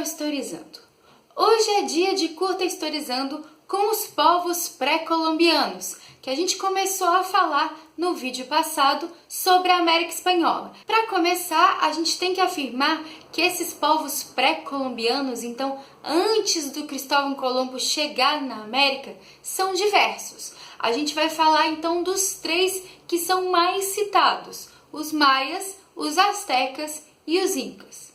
Historizando. Hoje é dia de Curta Historizando com os povos pré-colombianos, que a gente começou a falar no vídeo passado sobre a América Espanhola. Para começar, a gente tem que afirmar que esses povos pré-colombianos, então antes do Cristóvão Colombo chegar na América, são diversos. A gente vai falar então dos três que são mais citados: os maias, os astecas e os incas.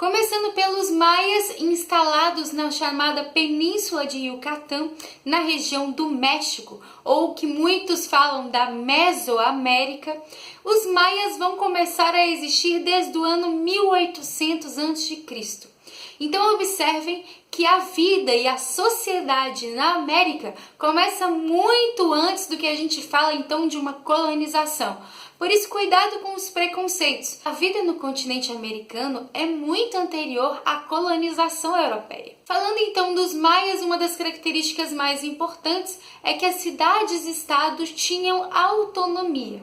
Começando pelos maias, instalados na chamada Península de Yucatán, na região do México, ou que muitos falam da Mesoamérica, os maias vão começar a existir desde o ano 1800 a.C. Então observem que a vida e a sociedade na América começa muito antes do que a gente fala então de uma colonização. Por isso, cuidado com os preconceitos. A vida no continente americano é muito anterior à colonização europeia. Falando então dos maias, uma das características mais importantes é que as cidades-estados tinham autonomia.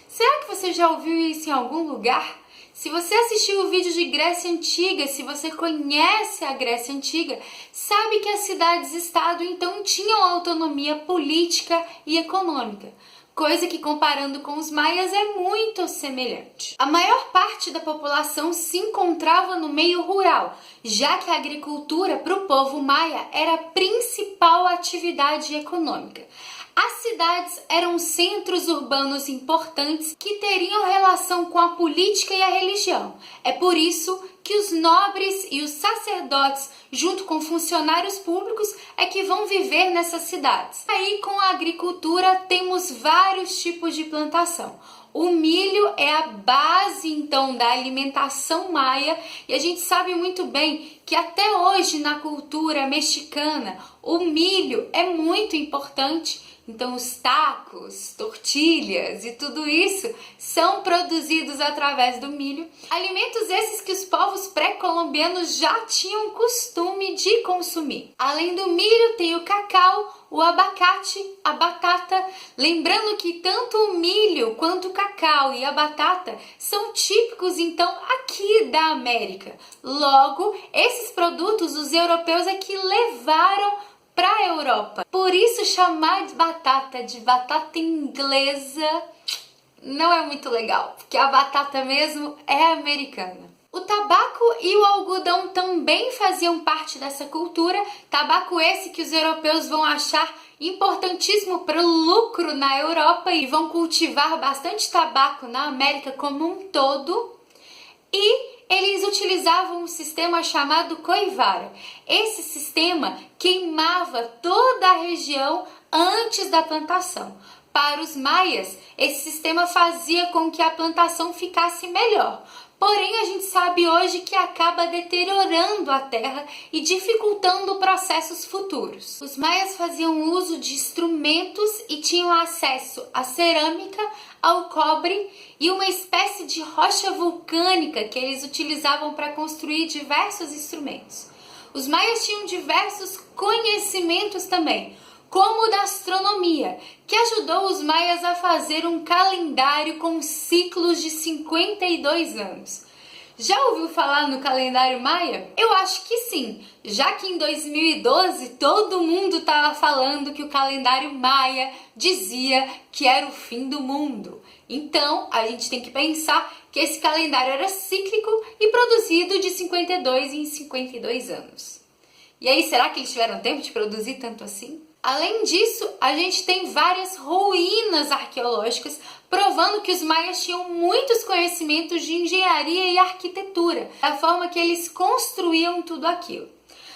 Será que você já ouviu isso em algum lugar? Se você assistiu o vídeo de Grécia Antiga, se você conhece a Grécia Antiga, sabe que as cidades-estado então tinham autonomia política e econômica, coisa que, comparando com os maias, é muito semelhante. A maior parte da população se encontrava no meio rural, já que a agricultura para o povo maia era a principal atividade econômica. As cidades eram centros urbanos importantes que teriam relação com a política e a religião. É por isso que os nobres e os sacerdotes, junto com funcionários públicos, é que vão viver nessas cidades. Aí, com a agricultura, temos vários tipos de plantação. O milho é a base, então, da alimentação maia, e a gente sabe muito bem que até hoje, na cultura mexicana, o milho é muito importante. Então, os tacos, tortilhas e tudo isso são produzidos através do milho. Alimentos esses que os povos pré-colombianos já tinham costume de consumir. Além do milho, tem o cacau, o abacate, a batata. Lembrando que tanto o milho quanto o cacau e a batata são típicos, então, aqui da América. Logo, esses produtos os europeus é que levaram para a Europa. Por isso, chamar de batata inglesa não é muito legal, porque a batata mesmo é americana. O tabaco e o algodão também faziam parte dessa cultura, tabaco esse que os europeus vão achar importantíssimo para o lucro na Europa e vão cultivar bastante tabaco na América como um todo. E eles utilizavam um sistema chamado coivara. Esse sistema queimava toda a região antes da plantação. Para os maias, esse sistema fazia com que a plantação ficasse melhor. Porém, a gente sabe hoje que acaba deteriorando a terra e dificultando processos futuros. Os maias faziam uso de instrumentos e tinham acesso à cerâmica, ao cobre e uma espécie de rocha vulcânica que eles utilizavam para construir diversos instrumentos. Os maias tinham diversos conhecimentos também, como o da astronomia, que ajudou os maias a fazer um calendário com ciclos de 52 anos. Já ouviu falar no calendário maia? Eu acho que sim, já que em 2012 todo mundo estava falando que o calendário maia dizia que era o fim do mundo. Então, a gente tem que pensar que esse calendário era cíclico e produzido de 52 em 52 anos. E aí, será que eles tiveram tempo de produzir tanto assim? Além disso, a gente tem várias ruínas arqueológicas provando que os maias tinham muitos conhecimentos de engenharia e arquitetura, da forma que eles construíam tudo aquilo.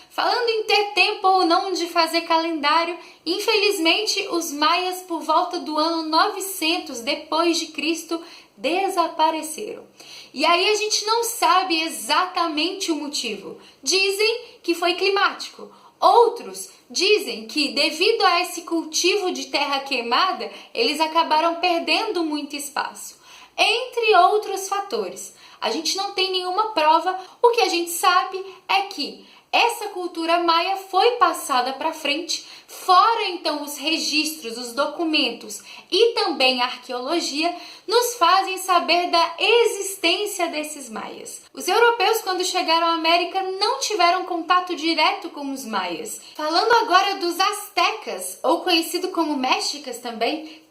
Falando em ter tempo ou não de fazer calendário, infelizmente os maias por volta do ano 900 depois de Cristo desapareceram. E aí a gente não sabe exatamente o motivo. Dizem que foi climático. Outros dizem que, devido a esse cultivo de terra queimada, eles acabaram perdendo muito espaço. Entre outros fatores. A gente não tem nenhuma prova, o que a gente sabe é que essa cultura maia foi passada para frente, fora então os registros, os documentos e também a arqueologia, nos fazem saber da existência desses maias. Os europeus, quando chegaram à América, não tiveram contato direto com os maias. Falando agora dos astecas, ou conhecido como mexicas também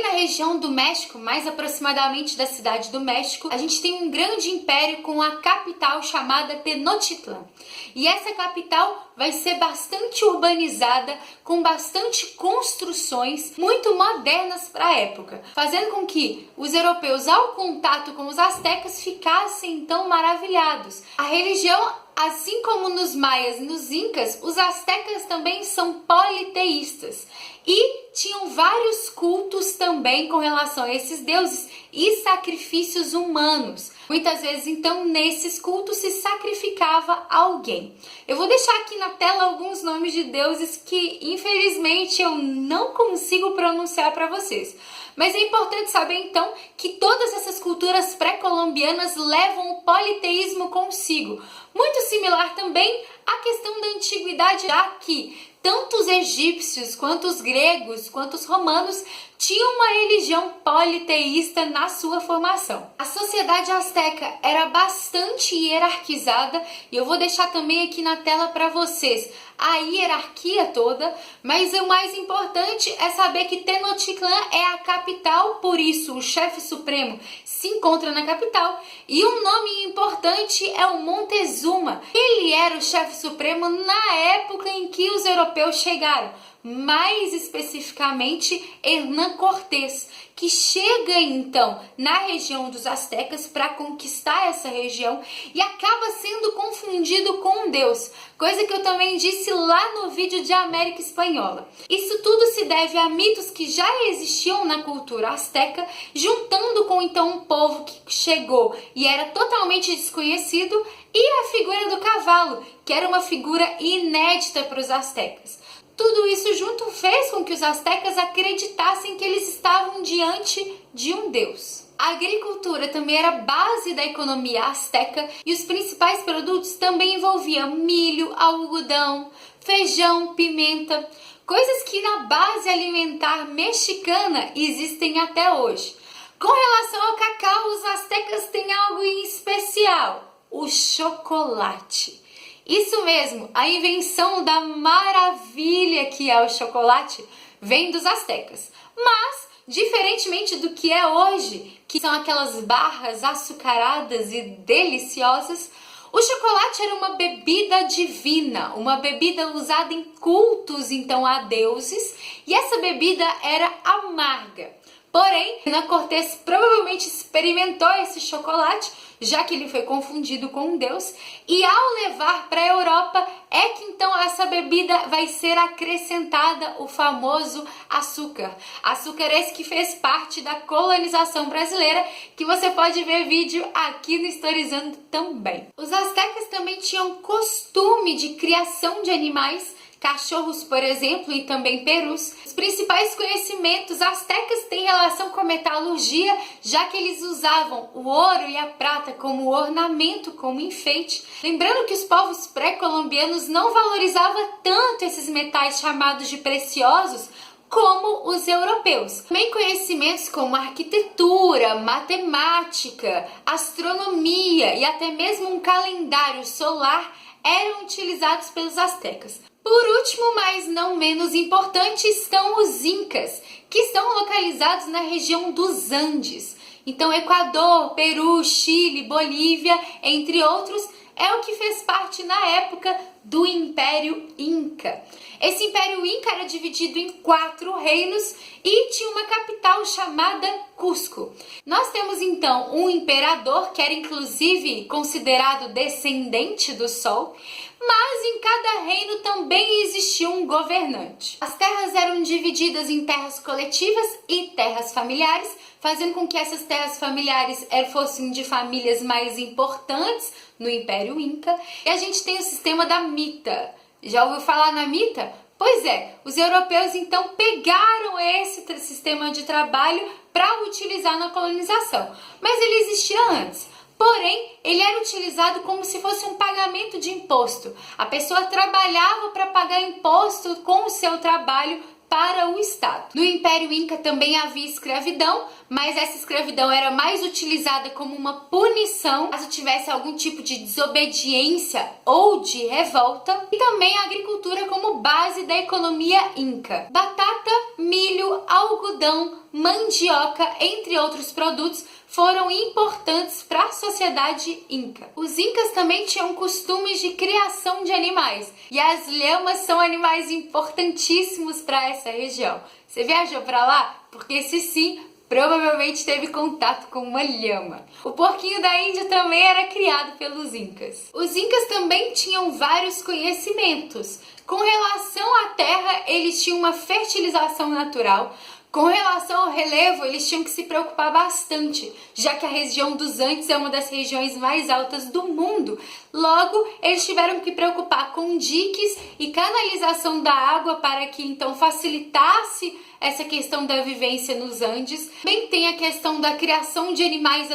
na região do México, mais aproximadamente da cidade do México, a gente tem um grande império com a capital chamada Tenochtitlan. E essa capital vai ser bastante urbanizada, com bastante construções muito modernas para a época, fazendo com que os europeus, ao contato com os astecas, ficassem então maravilhados. A religião, assim como nos maias e nos incas, os astecas também são politeístas e tinham vários cultos também com relação a esses deuses e sacrifícios humanos. Muitas vezes, então, nesses cultos se sacrificava alguém. Eu vou deixar aqui na tela alguns nomes de deuses que, infelizmente, eu não consigo pronunciar para vocês. Mas é importante saber, então, que todas essas culturas pré-colombianas levam o politeísmo consigo. Muito similar também à questão da antiguidade, já que tanto os egípcios, quanto os gregos, quanto os romanos tinham uma religião politeísta na sua formação. A sociedade asteca era bastante hierarquizada e eu vou deixar também aqui na tela para vocês a hierarquia toda, mas o mais importante é saber que Tenochtitlan é a capital, por isso o chefe supremo se encontra na capital, e um nome importante é o Montezuma. Ele era o chefe supremo na época em que os europeus chegaram, mais especificamente Hernán Cortés, que chega então na região dos astecas para conquistar essa região e acaba sendo confundido com um deus, coisa que eu também disse lá no vídeo de América Espanhola. Isso tudo se deve a mitos que já existiam na cultura asteca, juntando com então um povo que chegou e era totalmente desconhecido, e a figura do cavalo, que era uma figura inédita para os astecas. Tudo isso junto fez com que os astecas acreditassem que eles estavam diante de um deus. A agricultura também era base da economia asteca e os principais produtos também envolviam milho, algodão, feijão, pimenta, coisas que na base alimentar mexicana existem até hoje. Com relação ao cacau, os astecas têm algo em especial: o chocolate. Isso mesmo, a invenção da maravilha que é o chocolate vem dos astecas. Mas, diferentemente do que é hoje, que são aquelas barras açucaradas e deliciosas, o chocolate era uma bebida divina, uma bebida usada em cultos então a deuses, e essa bebida era amarga. Porém, Hernán Cortés provavelmente experimentou esse chocolate, já que ele foi confundido com um deus, e ao levar para a Europa é que então essa bebida vai ser acrescentada o famoso açúcar. Açúcar esse que fez parte da colonização brasileira, que você pode ver vídeo aqui no Historizando também. Os astecas também tinham costume de criação de animais, cachorros, por exemplo, e também perus. Os principais conhecimentos astecas têm relação com a metalurgia, já que eles usavam o ouro e a prata como ornamento, como enfeite. Lembrando que os povos pré-colombianos não valorizavam tanto esses metais chamados de preciosos como os europeus. Também conhecimentos como arquitetura, matemática, astronomia e até mesmo um calendário solar eram utilizados pelos astecas. Por último, mas não menos importante, estão os incas, que estão localizados na região dos Andes. Então, Equador, Peru, Chile, Bolívia, entre outros, é o que fez parte na época do Império Inca. Esse Império Inca era dividido em 4 reinos e tinha uma capital chamada Cusco. Nós temos então um imperador que era inclusive considerado descendente do Sol, mas em cada reino também existia um governante. As terras eram divididas em terras coletivas e terras familiares, fazendo com que essas terras familiares fossem de famílias mais importantes no Império Inca. E a gente tem o sistema da mita. Já ouviu falar na mita? Pois é, os europeus então pegaram esse sistema de trabalho para utilizar na colonização, mas ele existia antes. Porém, ele era utilizado como se fosse um pagamento de imposto. A pessoa trabalhava para pagar imposto com o seu trabalho para o Estado. No Império Inca também havia escravidão, mas essa escravidão era mais utilizada como uma punição caso tivesse algum tipo de desobediência ou de revolta, e também a agricultura como base da economia inca. Batata, milho, algodão, mandioca, entre outros produtos, foram importantes para a sociedade inca. Os incas também tinham costumes de criação de animais, e as lhamas são animais importantíssimos para essa região. Você viajou para lá? Porque se sim, provavelmente teve contato com uma lhama. O porquinho da Índia também era criado pelos incas. Os incas também tinham vários conhecimentos. Com relação à terra, eles tinham uma fertilização natural. Com relação ao relevo, eles tinham que se preocupar bastante, já que a região dos Andes é uma das regiões mais altas do mundo. Logo, eles tiveram que preocupar com diques e canalização da água para que então facilitasse essa questão da vivência nos Andes. Também tem a questão da criação de animais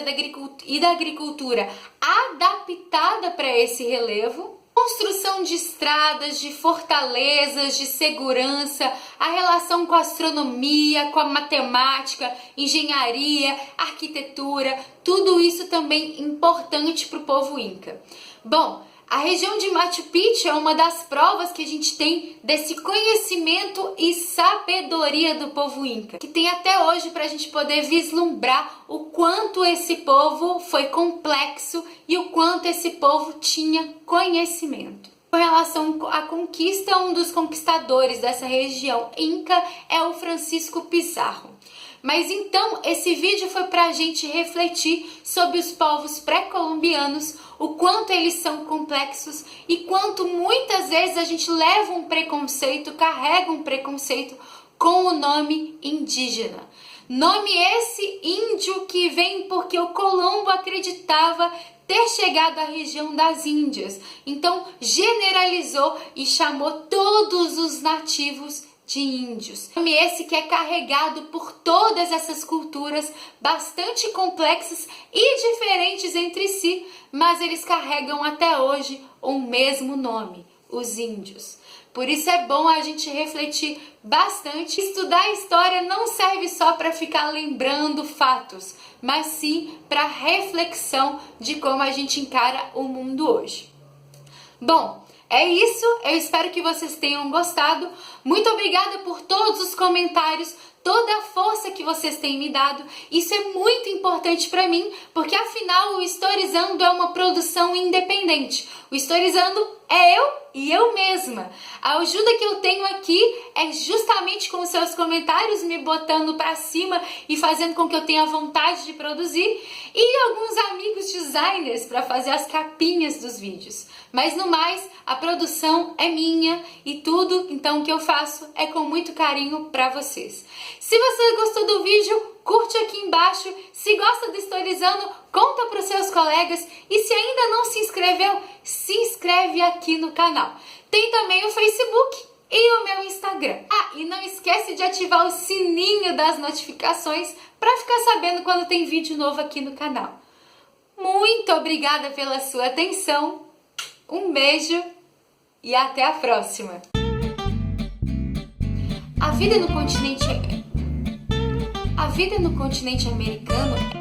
e da agricultura adaptada para esse relevo. Construção de estradas, de fortalezas, de segurança, a relação com a astronomia, com a matemática, engenharia, arquitetura, tudo isso também importante para o povo inca. Bom, a região de Machu Picchu é uma das provas que a gente tem desse conhecimento e sabedoria do povo inca, que tem até hoje para a gente poder vislumbrar o quanto esse povo foi complexo e o quanto esse povo tinha conhecimento. Com relação à conquista, um dos conquistadores dessa região inca é o Francisco Pizarro. Mas então, esse vídeo foi para a gente refletir sobre os povos pré-colombianos, o quanto eles são complexos e quanto muitas vezes a gente leva um preconceito, carrega um preconceito com o nome indígena. Nome esse índio que vem porque o Colombo acreditava ter chegado à região das Índias. Então, generalizou e chamou todos os nativos de índios. Nome esse que é carregado por todas essas culturas bastante complexas e diferentes entre si, mas eles carregam até hoje o mesmo nome, os índios. Por isso é bom a gente refletir bastante. Estudar a história não serve só para ficar lembrando fatos, mas sim para reflexão de como a gente encara o mundo hoje. Bom, é isso, eu espero que vocês tenham gostado. Muito obrigada por todos os comentários, toda a força que vocês têm me dado. Isso é muito importante para mim, porque afinal o Historizando é uma produção independente. O Historizando é eu e eu mesma. A ajuda que eu tenho aqui é justamente com os seus comentários, me botando para cima e fazendo com que eu tenha vontade de produzir, e alguns amigos designers para fazer as capinhas dos vídeos. Mas no mais, a produção é minha e tudo então que eu faço é com muito carinho para vocês. Se você gostou do vídeo, curte aqui embaixo. Se gosta do Historizando, conta para os seus colegas. E se ainda não se inscreveu, se inscreve aqui no canal. Tem também o Facebook e o meu Instagram. Ah, e não esquece de ativar o sininho das notificações para ficar sabendo quando tem vídeo novo aqui no canal. Muito obrigada pela sua atenção. Um beijo e até a próxima. A vida no continente americano